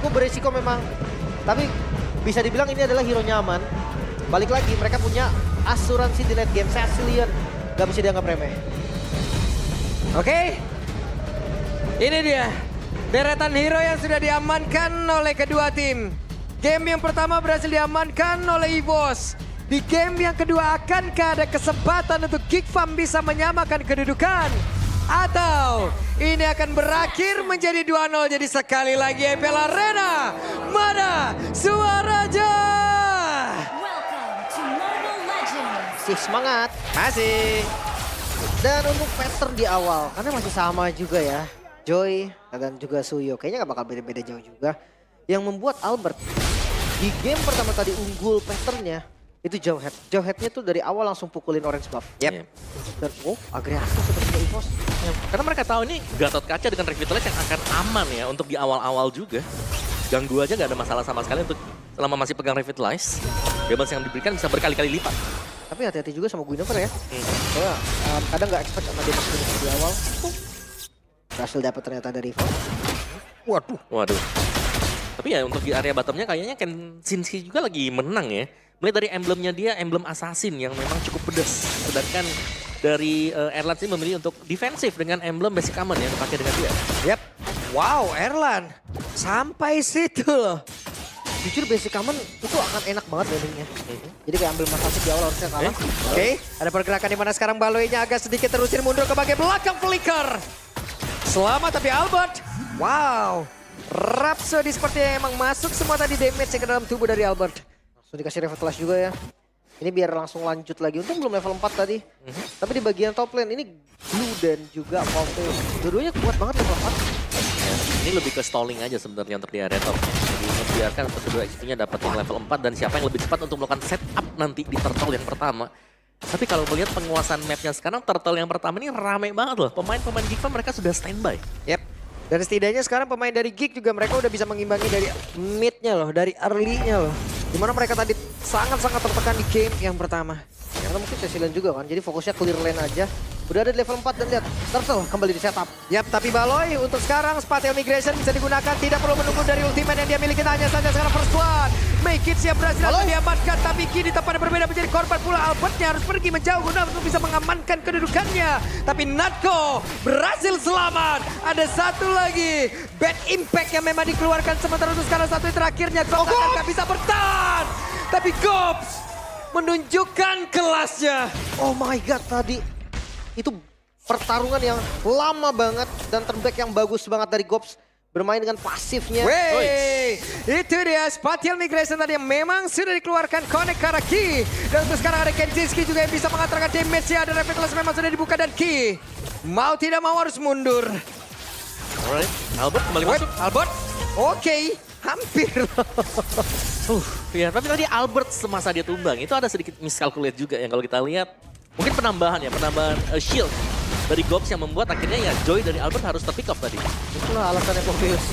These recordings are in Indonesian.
cukup beresiko memang. Tapi bisa dibilang ini adalah hero nyaman. Balik lagi, mereka punya asuransi di late game. Cecilion gak bisa dianggap remeh. Oke. Ini dia. Deretan hero yang sudah diamankan oleh kedua tim. Game yang pertama berhasil diamankan oleh EVOS. Di game yang kedua akankah ada kesempatan untuk Geek Farm bisa menyamakan kedudukan? Atau ini akan berakhir menjadi 2-0. Jadi sekali lagi EPL Arena. Mana Suaraja? Masih semangat. Masih. Dan untuk pattern di awal, karena masih sama juga ya. Joy dan juga Suyo, kayaknya gak bakal beda-beda jauh juga. Yang membuat Albert di game pertama tadi unggul patternnya. Itu Jawhead. Jawheadnya tuh dari awal langsung pukulin orange buff. Yep. Dan agresif seperti EVOS. Karena mereka tahu ini Gatot Kaca dengan Revitalize yang akan aman ya untuk di awal-awal juga. Ganggu aja gak ada masalah sama sekali untuk selama masih pegang Revitalize. Damage yang diberikan bisa berkali-kali lipat. Tapi hati-hati juga sama Guinevere ya. Soalnya kadang gak expect sama damage Guinevere di awal. Berhasil dapat ternyata dari EVOS. Waduh. Tapi ya untuk di area bottomnya kayaknya Kenshinski juga lagi menang ya. Mulai dari emblemnya dia, emblem assassin yang memang cukup pedas. Sedangkan dari Erlan sih memilih untuk defensif dengan emblem basic common yang dipakai dengan dia. Yap. Wow, Erlan. Sampai situ loh. Jujur basic common itu akan enak banget landingnya. Jadi kayak ambil assassin di awal harusnya kalah. Oke, ada pergerakan di mana sekarang Baloy-nya agak sedikit terusir mundur ke bagian belakang flicker. Selamat tapi Albert. Wow. Rhapsody sepertinya emang masuk semua tadi damage ke dalam tubuh dari Albert. Langsung dikasih Revitalize juga ya. Ini biar langsung lanjut lagi. Untung belum level 4 tadi. Tapi di bagian top lane ini Blue dan juga Voltaire. Dua-duanya kuat banget level 4. Ya, ini lebih ke stalling aja sebenarnya untuk di area top. Jadi membiarkan untuk kedua XP-nya dapat yang level 4 dan siapa yang lebih cepat untuk melakukan setup nanti di turtle yang pertama. Tapi kalau melihat penguasaan mapnya sekarang, turtle yang pertama ini rame banget loh. Pemain-pemain Geek Farm mereka sudah standby. Yep. Dan setidaknya sekarang pemain dari Geek juga mereka udah bisa mengimbangi dari mid-nya loh, dari early-nya loh. Dimana mereka tadi sangat-sangat tertekan di game yang pertama. Karena mungkin Cecilion juga kan, jadi fokusnya clear lane aja. Udah ada di level 4 dan lihat, Turtle kembali di setup. Yap, tapi Baloy untuk sekarang Spatial Migration bisa digunakan. Tidak perlu menunggu dari ultimate yang dia miliki, hanya saja sekarang first blood. Make it siap berhasil untuk diamankan, tapi kini tempatnya berbeda menjadi korban pula. Albertnya harus pergi menjauh guna untuk bisa mengamankan kedudukannya. Tapi Natko berhasil selamat. Ada satu lagi bad impact yang memang dikeluarkan sementara untuk sekarang satu yang terakhirnya. Gops akan bisa bertahan. Tapi Gops menunjukkan kelasnya. Oh my god, tadi itu pertarungan yang lama banget dan turn back yang bagus banget dari Gops bermain dengan pasifnya. Wey, itu dia Spatial Migration tadi yang memang sudah dikeluarkan connect ke arah Ki. Dan untuk sekarang ada Kenshinski juga yang bisa mengantarkan damage-nya. Ada Revitalize memang sudah dibuka dan Ki mau tidak mau harus mundur. Alright, Albert kembali masuk. Albert, oke, hampir. Ya, tapi tadi Albert semasa dia tumbang itu ada sedikit miscalculate juga yang kalau kita lihat. Mungkin penambahan shield dari Gops yang membuat akhirnya ya Joy dari Albert harus terpick off tadi. Itulah alasannya Povius.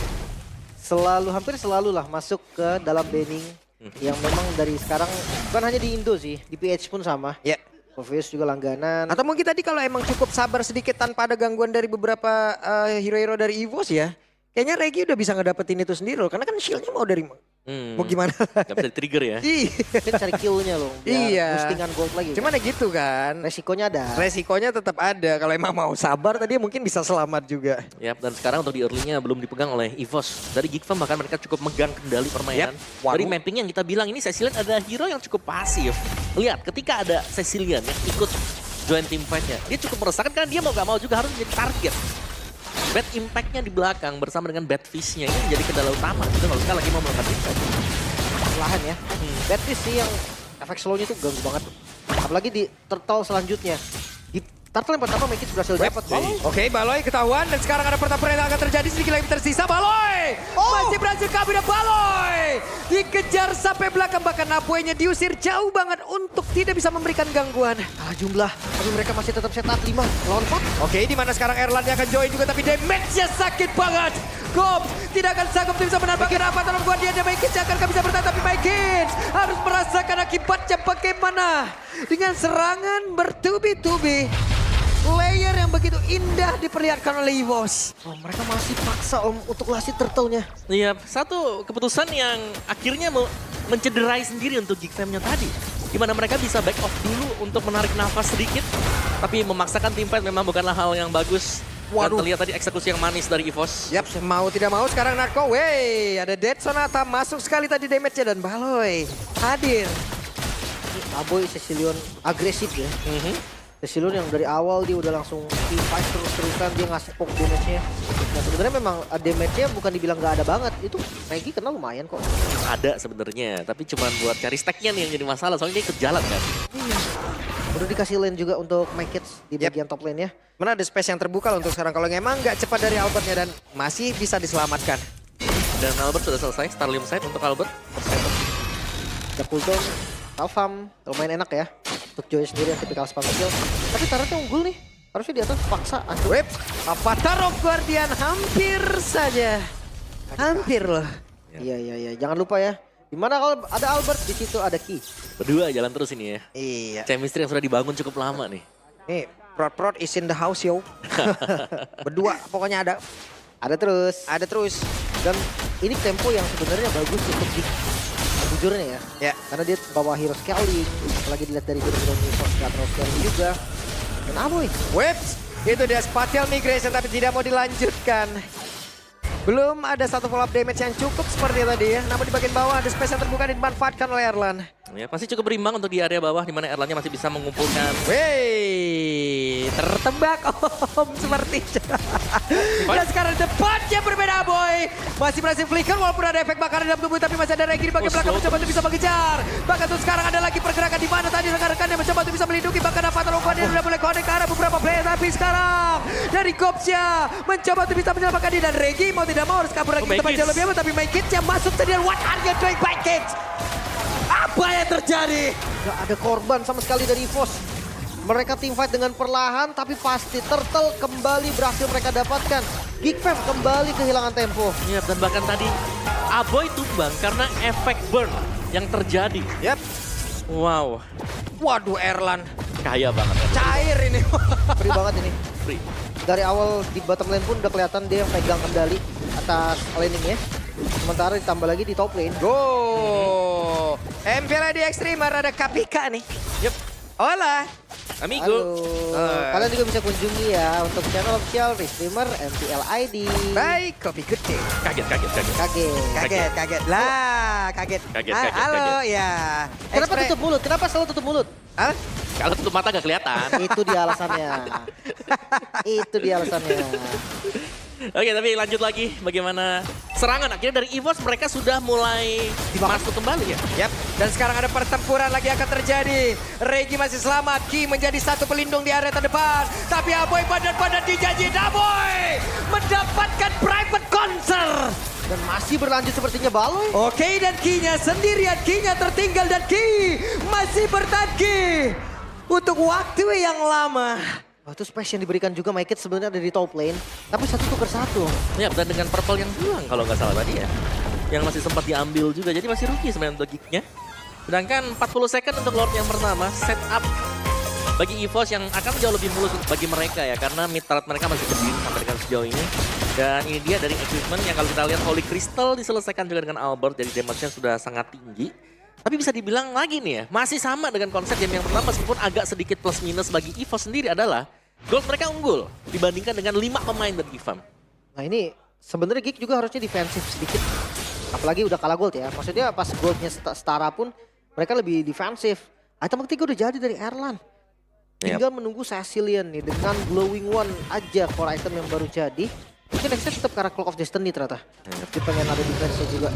Hampir selalu lah masuk ke dalam banning yang memang dari sekarang bukan hanya di Indo sih, di PH pun sama. Ya. Povius juga langganan. Atau mungkin tadi kalau emang cukup sabar sedikit tanpa ada gangguan dari beberapa hero-hero dari EVOS ya. Kayaknya Regi udah bisa ngedapetin itu sendiri loh. Karena kan shieldnya mau dari mau gimana? Gak bisa di-trigger ya. Iya. Mungkin cari kill-nya loh. Iya. Boostingan gold lagi. Cuman ya gitu kan. Resikonya ada. Resikonya tetap ada. Kalau emang mau sabar tadi mungkin bisa selamat juga. Yap, dan sekarang untuk di early-nya belum dipegang oleh EVOS. Dari Geek Farm bahkan mereka cukup megang kendali permainan. Yep. Dari mapping yang kita bilang ini Cecilion ada hero yang cukup pasif. Lihat ketika ada Cecilion yang ikut join team fight-nya. Dia cukup meresahkan karena dia mau gak mau juga harus menjadi target. Bad impact-nya di belakang bersama dengan bad fish-nya ini menjadi kendala utama. Itu kalau sekali lagi mau melakukan impact. Lahan ya. Bad fish sih yang efek slow-nya tuh ganggu banget. Apalagi di turtle selanjutnya. Di turtle yang pertama Mekis berhasil dapat. Oke, Baloy ketahuan dan sekarang ada pertempuran yang akan terjadi sedikit lagi tersisa. Baloy masih berhasil kabur dan Baloy dikejar sampai belakang, bahkan Abuenya diusir jauh banget untuk tidak bisa memberikan gangguan. Jumlah, tapi mereka masih tetap setup 5 lawan 4. Oke, di mana sekarang Erlan yang akan join juga, tapi damage-nya sakit banget. Gops tidak akan sanggup bisa menambahkan apa dalam guardiannya. Mekis akan bisa bertahan, tapi Mekis harus merasakan akibatnya bagaimana dengan serangan bertubi-tubi. layer yang begitu indah diperlihatkan oleh EVOS. Oh, mereka masih paksa Om untuk last hit turtle-nya. Iya, satu keputusan yang akhirnya mencederai sendiri untuk Geek Fam-nya tadi. Gimana mereka bisa back off dulu untuk menarik nafas sedikit. Tapi memaksakan team fight memang bukanlah hal yang bagus. Waduh. Dan terlihat tadi eksekusi yang manis dari EVOS. Yap, mau tidak mau sekarang Narko. Wey, ada Dead Sonata masuk sekali tadi damage-nya dan Baloy hadir. Aboy Cecilion agresif ya. Cecilion yang dari awal dia udah langsung fight terus-terusan, dia ngasih poke damage-nya. Nah sebenarnya memang damage-nya bukan dibilang nggak ada banget. Itu Regi kena lumayan kok. Ada sebenarnya, tapi cuma buat cari stack-nya nih yang jadi masalah. Soalnya dia ikut jalan kan. Iya. Udah dikasih lane juga untuk make it di bagian top lane-nya. Mana ada space yang terbuka loh untuk sekarang. Kalau emang nggak cepat dari Albertnya dan masih bisa diselamatkan. Dan Albert sudah selesai, Starlim side untuk Albert. Ada cooldown, Talfam, lumayan enak ya. Untuk Joy sendiri yang tipikal spam kill. Tapi turretnya unggul nih. Harusnya di atas paksa. Whip, Avatar of Guardian hampir saja. Hampir loh. Iya. Jangan lupa ya. Dimana kalau ada Albert, di situ ada Ki. Berdua jalan terus ini ya. Iya. Chemistry yang sudah dibangun cukup lama nih. Nih, Prot is in the house yo. Berdua pokoknya ada. Ada terus. Ada terus. Dan ini tempo yang sebenarnya bagus untuk di jujurnya ya. Ya. Karena dia bawa hero scaling. Apalagi dilihat dari hero Nifos, nggak terlalu scaling juga. Dan Aboy. Whips, itu dia spatial migration tapi tidak mau dilanjutkan. Belum ada satu follow up damage yang cukup seperti tadi ya. Namun di bagian bawah ada space yang terbuka dan dimanfaatkan oleh Erlan. Ya, pasti cukup berimbang untuk di area bawah di mana Erlannya masih bisa mengumpulkan. Wey, tertembak Om seperti itu. Dan sekarang depannya berbeda boy. Masih berhasil flicker walaupun ada efek bakaran dalam tubuh tapi masih ada Regi di bagian belakang mencoba untuk bisa mengejar. Bahkan tuh sekarang ada lagi pergerakan di mana tadi rekan-rekannya mencoba untuk bisa melindungi bahkan Avatar of Guardian sudah mulai connect ke arah beberapa player tapi sekarang dari Gopsya mencoba untuk bisa menyelamatkan diri dan Regi mau tidak mau harus kabur lagi ke tempat jauh lebih aman tapi Maykits yang masuk tadi dan what are you doing Maykits? Apa yang terjadi? Gak ada korban sama sekali dari EVOS. Mereka teamfight dengan perlahan tapi pasti Turtle kembali berhasil mereka dapatkan. Geek Fam kembali kehilangan tempo. Iya, dan bahkan tadi Aboy tumbang karena efek burn yang terjadi. Yap. Wow, Waduh Erlan. kaya banget. Cair ini. Free banget ini. Free. Dari awal di bottom lane pun udah kelihatan dia yang pegang kendali atas laning ya. Sementara ditambah lagi di top lane. Go. MPL di Extremer ada Kapika nih. Yep. Hola. Amigo. Kalian juga bisa kunjungi ya untuk channel official Restreamer MPL ID. Baik, kopi gede. Kaget. Kaget. Lah, kaget. Kaget. Halo, ya. Kenapa tutup mulut? Kenapa selalu tutup mulut? Hah? Kalau tutup mata gak kelihatan. Itu dia alasannya. Itu dia alasannya. Oke, tapi lanjut lagi bagaimana serangan. Akhirnya dari EVOS mereka sudah mulai masuk kembali ya. Yap, dan sekarang ada pertempuran lagi akan terjadi. Regi masih selamat, Ki menjadi satu pelindung di area terdepan. Tapi Aboy padat-padat dijanji Aboy mendapatkan private concert. Dan masih berlanjut sepertinya Baloy. Oke, dan Ki-nya sendirian, Ki-nya tertinggal dan Ki masih bertahan Ki untuk waktu yang lama. Oh, itu space yang diberikan juga Maykits sebenarnya ada di top lane. Tapi satu tuker satu. Ya, dan dengan purple yang hilang kalau nggak salah tadi ya. Yang masih sempat diambil juga, jadi masih rugi sebenarnya untuk geeknya. Sedangkan 40 second untuk Lord yang pertama, setup bagi EVOS yang akan jauh lebih mulus bagi mereka ya. Karena mid turret mereka masih berdiri sampai dengan sejauh ini. Dan ini dia dari equipment yang kalau kita lihat Holy Crystal diselesaikan juga dengan Albert. Jadi damage-nya sudah sangat tinggi. Tapi bisa dibilang lagi nih ya, masih sama dengan konsep game yang pertama meskipun agak sedikit plus minus bagi EVOS sendiri adalah gold mereka unggul dibandingkan dengan 5 pemain dari GFAM. Nah ini sebenarnya Geek juga harusnya defensif sedikit. Apalagi udah kalah gold ya. Maksudnya pas goldnya setara pun mereka lebih defensif. Item ketiga udah jadi dari Erlan. Tinggal menunggu Cecilion nih dengan Glowing One aja core item yang baru jadi. Mungkin nextnya tetap karena Cloak of Destiny ternyata. Dia pengen ada defense juga.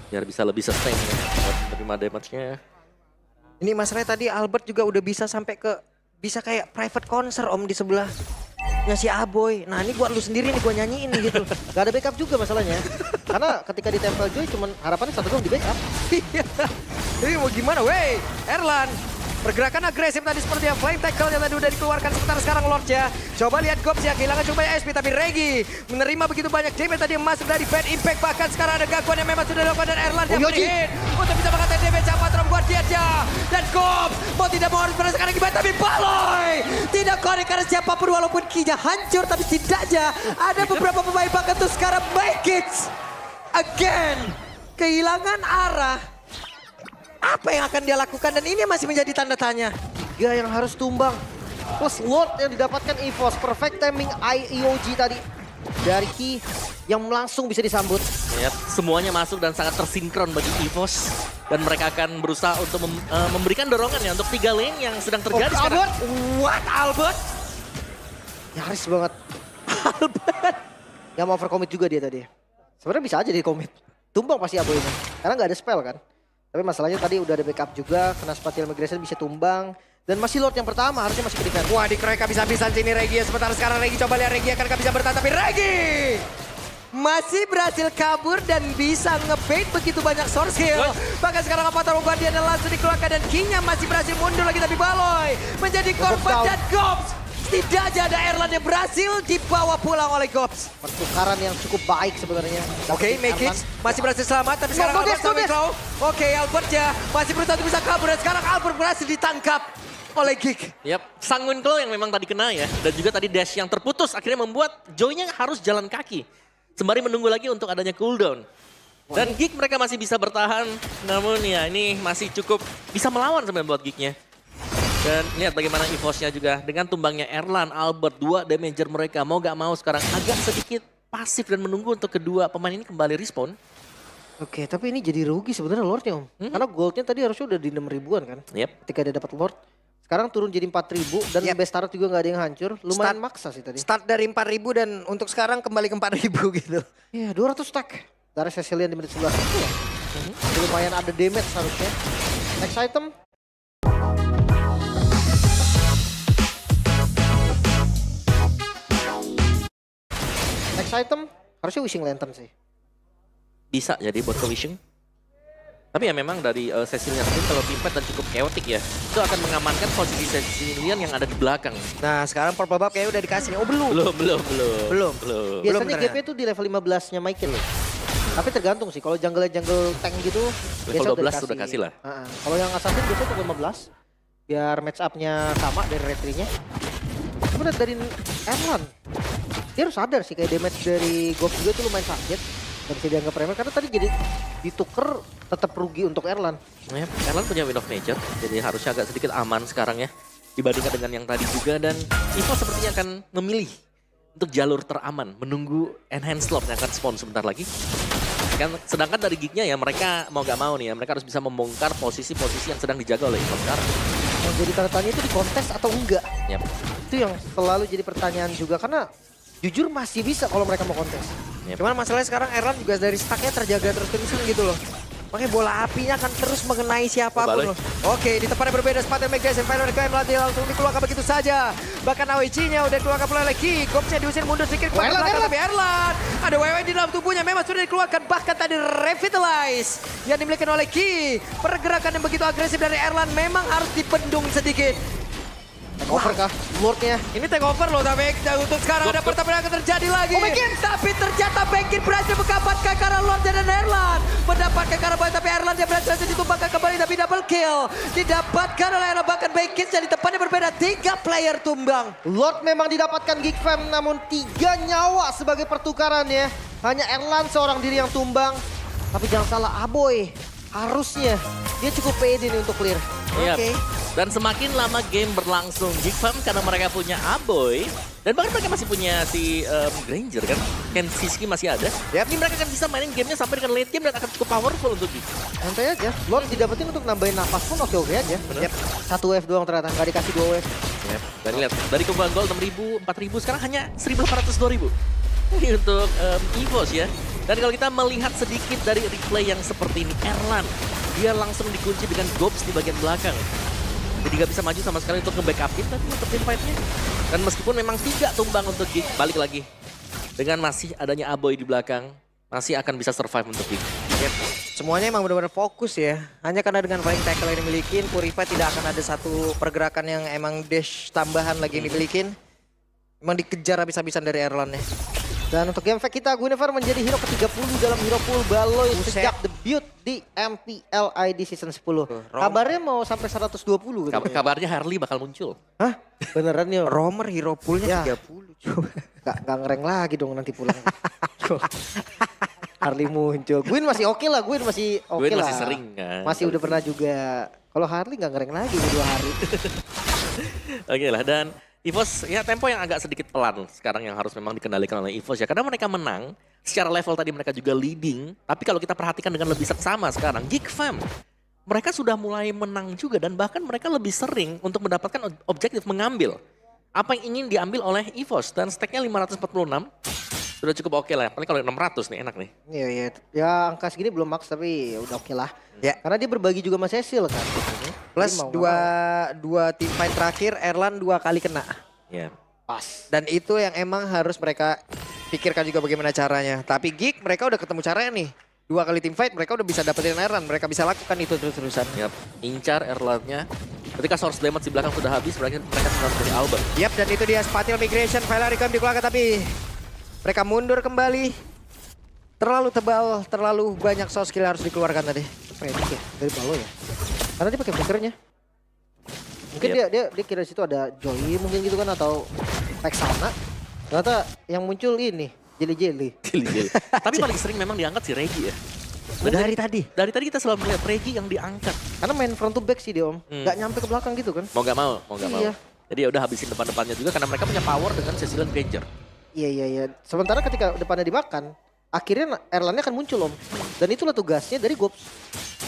Biar bisa lebih sustain ya, buat menerima damage-nya. Ini masalahnya tadi Albert juga udah bisa sampai ke bisa kayak private concert Om di sebelahnya si Aboy. Nah ini buat lu sendiri nih gua nyanyiin nih gitu. Gak ada backup juga masalahnya. Karena ketika di Temple Joy cuman harapannya satu doang di backup. Jadi mau gimana wey Erlan. Pergerakan agresif tadi seperti yang flying tackle yang tadi udah dikeluarkan sementara sekarang Lord ya. Coba lihat Gops ya kehilangan cukup banyak SP tapi Regi menerima begitu banyak damage tadi yang masuk dari bad impact bahkan sekarang ada gangguan yang memang sudah dilakukan dan Erlan yang beri hit untuk bisa mengatakan damage apa Guardian ya. Dan Gops mau tidak mau harus merasakan akibat. Tapi Baloy tidak connect karena siapapun walaupun kinya hancur. Tapi setidaknya ada beberapa pemain bahkan tuh sekarang make it again. Kehilangan arah. Apa yang akan dia lakukan dan ini masih menjadi tanda tanya. 3 yang harus tumbang. Plus Lord yang didapatkan EVOS. Perfect timing IEOG tadi. Dari Ki yang langsung bisa disambut. Ya, semuanya masuk dan sangat tersinkron bagi EVOS. Dan mereka akan berusaha untuk memberikan dorongan ya untuk 3 lane yang sedang terjadi sekarang. Albert? What Albert? Nyaris banget. Albert? Yang mau overcommit juga dia tadi. Sebenarnya bisa aja di commit. Tumbang pasti Abo ini. Karena nggak ada spell kan. Tapi masalahnya tadi udah ada backup juga. Kena Spatial Migration bisa tumbang. Dan masih Lord yang pertama harusnya masih ke defense. Wah dikerek habis-habisan sini Regi. Sementara sekarang Regi coba lihat Regi akan bisa bertahan. Tapi Regi masih berhasil kabur dan bisa ngebait begitu banyak source kill. Bahkan sekarang Avatar Bombardier langsung dikeluarkan dan King-nya masih berhasil mundur lagi. Tapi Baloy menjadi korban dan Gops. Setidaknya ada Erlan yang berhasil dibawa pulang oleh Gops. Pertukaran yang cukup baik sebenarnya. Oke, Mekic masih berhasil selamat. Tapi sekarang Albert sampai throw. Oke, Albert ya masih berusaha untuk bisa kabur. Dan sekarang Albert berhasil ditangkap oleh Geek. Yap, Sanguin Claw yang memang tadi kena ya. Dan juga tadi dash yang terputus akhirnya membuat Joy-nya harus jalan kaki. Sembari menunggu lagi untuk adanya cooldown. Dan Geek mereka masih bisa bertahan. Namun ya ini masih cukup bisa melawan sebenarnya buat Geek-nya. Dan lihat bagaimana EVOS-nya juga. Dengan tumbangnya Erlan, Albert, 2 damager mereka. Mau gak mau sekarang agak sedikit pasif dan menunggu untuk kedua pemain ini kembali respawn. Oke, tapi ini jadi rugi sebenarnya Lordnya Om. Karena goldnya tadi harusnya udah di 6 ribuan kan. Yep. Ketika dia dapat Lord. Sekarang turun jadi 4.000 dan best start juga nggak ada yang hancur. Lumayan maksa sih tadi. Start dari 4.000 dan untuk sekarang kembali ke 4.000 gitu. Iya 200 stack. Dari Cecilian di menit 11 itu ya. Jadi lumayan ada damage harusnya. Next item. Next item harusnya Wishing Lantern sih. Bisa jadi buat ke Wishing. Tapi ya memang dari Cecilian sendiri kalau teammate dan cukup chaotic ya. Itu akan mengamankan posisi Cecilian yang ada di belakang. Nah sekarang Purple Buff kayaknya udah dikasih nih. Oh belum. Belum. Biasanya GP itu di level 15-nya Michael loh. Tapi tergantung sih, kalau jungle tank gitu level 12 udah kasih lah. Kalau yang assassin biasanya level 15. Biar match up-nya sama dari retry-nya. Sebenarnya dari Erlan, dia harus sadar sih kayak damage dari Gob juga tuh lumayan sakit. Dan bisa dianggap remeh karena tadi jadi dituker tetap rugi untuk Erlan. Ya, Erlan punya Wind of Nature, jadi harusnya agak sedikit aman sekarang ya. Dibandingkan dengan yang tadi juga dan EVOS sepertinya akan memilih untuk jalur teraman. Menunggu Enhanced Lock yang akan spawn sebentar lagi. Sedangkan dari Geek-nya ya mereka mau gak mau nih ya. Mereka harus bisa membongkar posisi-posisi yang sedang dijaga oleh EVOS sekarang. Yang jadi tanda tanya itu di kontes atau enggak? Yep. Itu yang selalu jadi pertanyaan juga karena jujur masih bisa kalau mereka mau kontes. Yep. Cuman masalahnya sekarang Erlan juga dari stacknya terjaga terus-terusan gitu loh. Makanya bola apinya akan terus mengenai siapapun loh. Oke, di tempat yang berbeda Spatial Migration, Final Reclaim langsung dikeluarkan begitu saja. Bahkan AWC-nya udah dikeluarkan pula lagi. Gopsnya diusir mundur sedikit ke belakang, tapi Erlan ada WW di dalam tubuhnya memang sudah dikeluarkan. Bahkan tadi Revitalize yang dimiliki oleh Ki. Pergerakan yang begitu agresif dari Erlan memang harus dibendung sedikit. Takeover kah? Lordnya. Ini takeover loh, tapi untuk sekarang ada pertarungan yang terjadi lagi. Tapi ternyata Bekin berhasil mendapatkan karena Lord dan Erlan. Mendapatkan karena Boy, tapi Erlan dia berhasil ditumbangkan kembali, tapi double kill. Didapatkan oleh Erlan, bahkan Bekin jadi tempatnya berbeda. 3 player tumbang. Lord memang didapatkan Geek Fam, namun 3 nyawa sebagai pertukaran ya. Hanya Erlan seorang diri yang tumbang. Tapi jangan salah, Aboy harusnya dia cukup pede nih untuk clear. Oke. Dan semakin lama game berlangsung, Geek Fam karena mereka punya Aboy dan bahkan mereka masih punya si Granger kan, Ken Siski masih ada. Ini mereka akan bisa mainin gamenya sampai dengan late game dan akan cukup powerful untuk Geek. Santai aja, Lord didapetin untuk nambahin nafas pun oke-oke aja. Satu wave doang ternyata, nggak dikasih 2 wave. Dan lihat, dari kembang gol 6.000, 4.000, sekarang hanya 1.800, 2.000. Ini untuk EVOS ya. Dan kalau kita melihat sedikit dari replay yang seperti ini, Erlan, dia langsung dikunci dengan Gobs di bagian belakang. Jadi gak bisa maju sama sekali untuk nge-backupin tadi untuk tim fight-nya. Dan meskipun memang tidak tumbang untuk Geek, balik lagi. Dengan masih adanya Aboy di belakang, masih akan bisa survive untuk Geek. Semuanya emang benar-benar fokus ya. Hanya karena dengan flying tackle yang dimiliki, Purify tidak akan ada satu pergerakan yang emang dash tambahan lagi yang dimiliki. Emang dikejar habis-habisan dari Erlan ya. Dan untuk game fact kita, Guinevere menjadi hero ke-30 dalam hero pool Baloy sejak the debut di MPLID Season 10. Kabarnya mau sampai 120 gitu. Kabarnya Harley bakal muncul. Hah? Beneran ya? Romer hero poolnya Ya. 30. Coba. Gak ngereng lagi dong nanti pulang. Harley muncul. Gwyn masih oke lah, Gwyn masih oke Gwyn lah. masih sering kan. Masih udah pernah juga. Kalau Harley gak ngereng lagi di 2 hari. Oke lah, dan EVOS ya tempo yang agak sedikit pelan sekarang yang harus memang dikendalikan oleh EVOS ya. Karena mereka menang, secara level tadi mereka juga leading. Tapi kalau kita perhatikan dengan lebih seksama sekarang, Geek Fam, mereka sudah mulai menang juga. Dan bahkan mereka lebih sering untuk mendapatkan objektif mengambil apa yang ingin diambil oleh EVOS. Dan stacknya 546, sudah cukup oke lah. Paling kalau 600 nih enak nih. Iya, iya. Ya angka segini belum max tapi ya udah oke lah. Ya. Karena dia berbagi juga sama Cecil kan. Plus Jadi mau nggak dua team fight terakhir Erlan 2 kali kena. Ya. pas. Dan itu yang emang harus mereka pikirkan juga bagaimana caranya. Tapi Geek mereka udah ketemu caranya nih. 2 kali team fight mereka udah bisa dapetin Erlan. Mereka bisa lakukan itu terus-terusan. Yap, incar Erlan-nya. Ketika source damage di belakang sudah habis, mereka harus dari Albert. Yap, dan itu dia Spatial Migration. Velaricon dikeluarkan tapi mereka mundur kembali. Terlalu tebal, terlalu banyak soft skill harus dikeluarkan tadi. Predik ya dari Balo ya. Karena dia pakai flickernya. Mungkin Yep. dia kira situ ada Joy mungkin gitu kan atau Vexana. Ternyata yang muncul ini Jelly. Tapi paling sering memang diangkat si Regi ya. Dari tadi. Dari tadi kita selalu melihat Regi yang diangkat. Karena main front to back sih dia Om. Nggak nyampe ke belakang gitu kan. Mau gak mau. Iya. Jadi ya udah habisin depan-depannya juga karena mereka punya power dengan Cecilian Granger. Iya. Sementara ketika depannya dimakan, akhirnya Erlannya akan muncul Om. Dan itulah tugasnya dari Gops.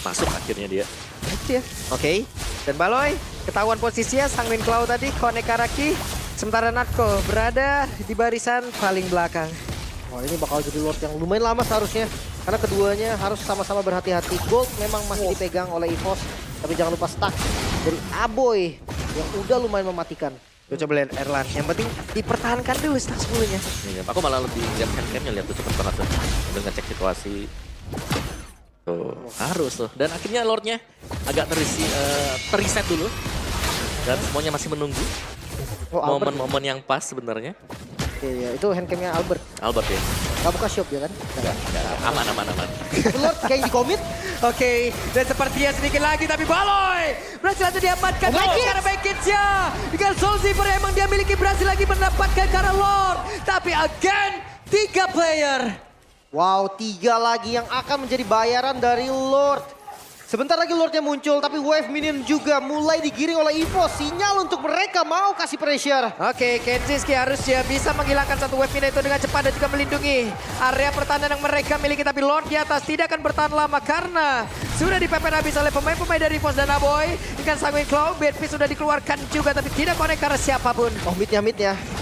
Masuk akhirnya dia. Itu ya. Oke. Dan Baloy ketahuan posisinya Sanguine Claw tadi connect Karaki. Sementara Natko berada di barisan paling belakang. Wah ini bakal jadi Lord yang lumayan lama seharusnya. Karena keduanya harus sama-sama berhati-hati. Gold memang masih dipegang oleh EVOS. Tapi jangan lupa stack dari Aboy yang udah lumayan mematikan. Gue coba lihat Erlan. Yang penting dipertahankan dulu stack 10-nya. Iya, aku malah lebih lihat handcamnya, lihat tuh cepet banget tuh. Udah ngecek situasi. Tuh, harus tuh. Dan akhirnya Lordnya agak terreset dulu. Dan semuanya masih menunggu Oh Albert. momen-momen yang pas sebenarnya. Iya, itu handcamnya Albert. Albert ya. Gak buka shop ya kan? Enggak, aman. Tapi Lord kayak di komit. Oke, dan sepertinya sedikit lagi tapi Baloy berhasil aja diamankan karena Backits-nya. Dengan Soul Zipper emang dia miliki berhasil lagi mendapatkan karena Lord. Tapi again 3 player. Wow, 3 lagi yang akan menjadi bayaran dari Lord. Sebentar lagi Lordnya muncul, tapi wave minion juga mulai digiring oleh EVOS. Sinyal untuk mereka mau kasih pressure. Oke, Kenziski harusnya bisa menghilangkan satu wave minion itu dengan cepat dan juga melindungi area pertahanan yang mereka miliki. Tapi Lord di atas tidak akan bertahan lama karena sudah dipepet habis oleh pemain-pemain dari EVOS dan Aboy. Dengan Sanguine Claw, Bedfish sudah dikeluarkan juga tapi tidak connect karena siapapun. Oh midnya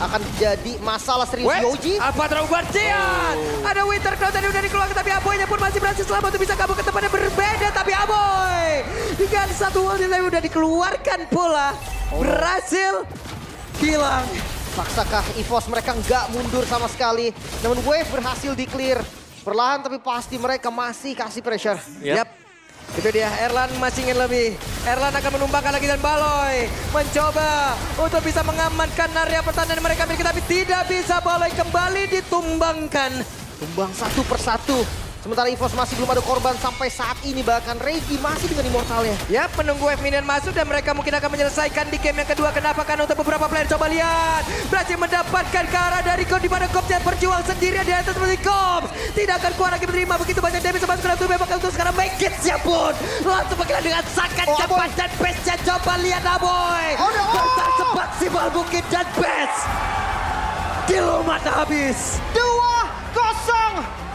akan jadi masalah serius Yoji. Alpha Guardian. Ada Winter Cloud tadi udah dikeluarkan tapi Aboynya pun masih berhasil selamat untuk bisa kabur ke tempat yang berbeda. Tapi Aboy dengan satu wall delay udah dikeluarkan pula. Berhasil hilang. Maksakah EVOS mereka nggak mundur sama sekali. Namun wave berhasil di-clear. Perlahan tapi pasti mereka masih kasih pressure. Yap. Itu dia, Erlan masih ingin lebih. Erlan akan menumbangkan lagi dan Baloy mencoba untuk bisa mengamankan area pertahanan mereka miliki. Tapi tidak bisa, Baloy kembali ditumbangkan. Tumbang satu persatu. Sementara EVOS masih belum ada korban sampai saat ini. Bahkan Regi masih dengan immortalnya. Ya, menunggu wave minion masuk dan mereka mungkin akan menyelesaikan di game yang kedua. Kenapa? Karena untuk beberapa player coba lihat. Berhasil mendapatkan ke arah dari Gops di mana Gops yang berjuang sendirian di atas seperti Gops. Tidak akan kuat lagi menerima begitu banyak damage sebab sudah tuh bahkan untuk sekarang Backits-nya pun langsung bergerak dengan sangat cepat dan best-nya coba lihat Aboy. Bertak cepat si bal bukit dan best. Kill mata habis. 2-0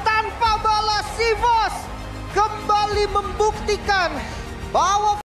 tanpa balas EVOS kembali membuktikan bahwa